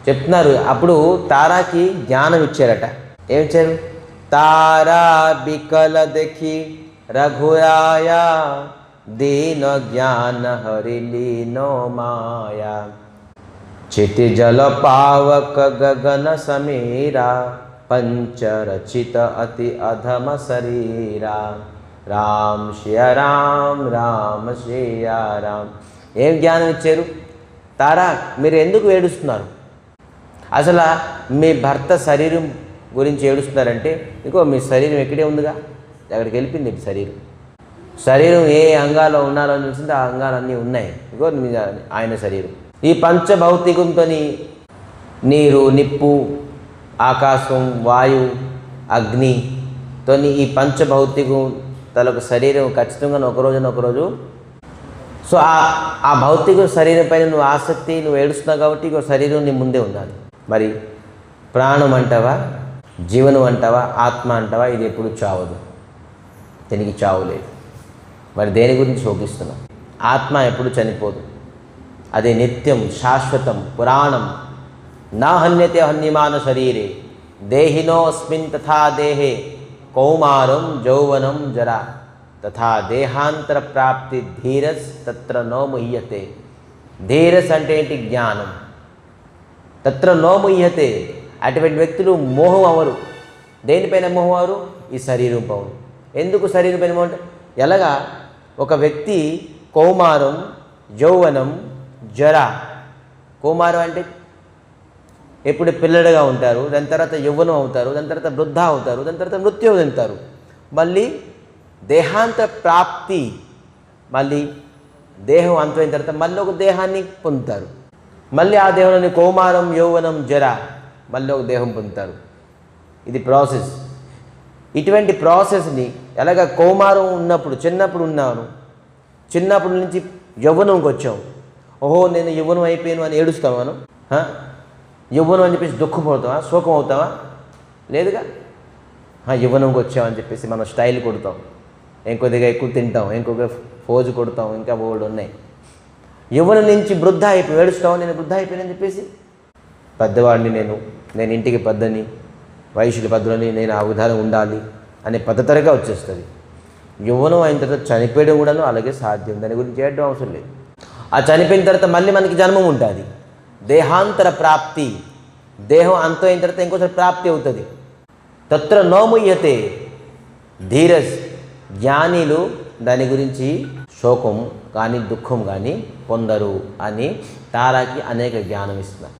చెప్తున్నారు. అప్పుడు తారాకి జ్ఞానం ఇచ్చారట. ఏమిచ్చారు? తారా బికల देखी రఘురాయా దీన జ్ఞాన హరిలీనో మాయా చితి జల పావక గగన సమీరా పంచరచిత అతి అధమ శరీరా రామ్ శ్రీయ రామ్ రామ శ్రీయ రామ్. ఏం జ్ఞానం ఇచ్చారు? తారా, మీరు ఎందుకు ఏడుస్తున్నారు? అసలు మీ భర్త శరీరం గురించి ఏడుస్తున్నారంటే, ఇంకో మీ శరీరం ఎక్కడే ఉందిగా, అక్కడికి వెళ్ళిపోయింది. శరీరం ఏ అంగాల్లో ఉన్నారో చూసింటే ఆ అంగాలన్నీ ఉన్నాయి. ఇంకో ఆయన శరీరం ఈ పంచభౌతికంతో నీరు, నిప్పు, ఆకాశం, వాయువు, అగ్నితో ఈ పంచభౌతికం తలకు శరీరం ఖచ్చితంగా ఒకరోజు సో ఆ భౌతిక శరీరం పైన నువ్వు ఆసక్తి, నువ్వు ఏడుస్తున్నావు కాబట్టి ఇంకో శరీరం నీ ముందే ఉండాలి. మరి ప్రాణం అంటావా, జీవనం అంటావా, ఆత్మ అంటావా, ఇది ఎప్పుడు చావదు, దీనికి చావు లేదు. మరి దేని గురించి శోకిస్తున్నావు? ఆత్మ ఎప్పుడు చనిపోదు, అది నిత్యం, శాశ్వతం, పురాణం. నా హన్యతే హన్యమాన శరీరే దేహినోస్మిన్ తథా దేహే కౌమారం యౌవనం జరా తథా దేహాంతర ప్రాప్తి ధీరస్ తత్ర నో ముహ్యతే. ధీరస్ అంటే ఏంటి? జ్ఞానం. తత్ర నో ముహ్యతే, అటువంటి వ్యక్తులు మోహం అవరు. దేనిపైన మోహం అవరు? ఈ శరీరం పౌరు. ఎందుకు శరీరం పైన మోహం? ఎలాగా ఒక వ్యక్తి కౌమారం, యౌవనం, జర. కౌమారం అంటే ఎప్పుడు పిల్లలుగా ఉంటారు, దాని తర్వాత యౌవనం అవుతారు, దాని తర్వాత వృద్ధ అవుతారు, దాని తర్వాత మృత్యు చెందుతారు. మళ్ళీ దేహాంత ప్రాప్తి, మళ్ళీ దేహం అంతమైన తర్వాత మళ్ళీ ఒక దేహాన్ని పొందుతారు. మళ్ళీ ఆ దేహంలోని కౌమారం, యౌవనం, జర, మళ్ళీ ఒక దేహం పొందుతారు. ఇది ప్రాసెస్. ఇటువంటి ప్రాసెస్ని ఎలాగ కౌమారం ఉన్నప్పుడు, చిన్నప్పుడు ఉన్నాను, చిన్నప్పటి నుంచి యవ్వనంకి వచ్చాం. ఓహో నేను యవ్వనం అయిపోయాను అని ఏడుస్తావా? మనం యవ్వనం అని చెప్పేసి దుఃఖపడతావా, శోకం అవుతావా? లేదుగా. యవ్వనంకి వచ్చామని చెప్పేసి మనం స్టైల్ కొడతాం, ఇంకొద్దిగా ఎక్కువ తింటాం, ఇంకొక ఫోజు కొడతాం, ఇంకా బోర్డు ఉన్నాయి. యవ్వనం నుంచి వృద్ధ అయిపోయి ఏడుస్తావా? నేను వృద్ధ అయిపోయానని చెప్పేసి. పెద్దవాడిని నేను ఇంటికి పెద్దని, వయసుకి పెద్దలని, నేను ఆ విధానం ఉండాలి అనే పద్ధతిగా వచ్చేస్తుంది. యవ్వనం అయిన తర్వాత చనిపోయడం కూడాను అలాగే సాధ్యం. దాని గురించి చేయడం అవసరం లేదు. ఆ చనిపోయిన తర్వాత మళ్ళీ మనకి జన్మం ఉంటుంది. దేహాంతర ప్రాప్తి, దేహం అంతం అయిన తర్వాత ఇంకోసారి ప్రాప్తి అవుతుంది. తత్ర నోముయ్యతే. ధీరస్, జ్ఞానిలు దాని గురించి శోకం కానీ దుఃఖం కానీ పొందరు అని తారాకి అనేక జ్ఞానం ఇస్తున్నారు.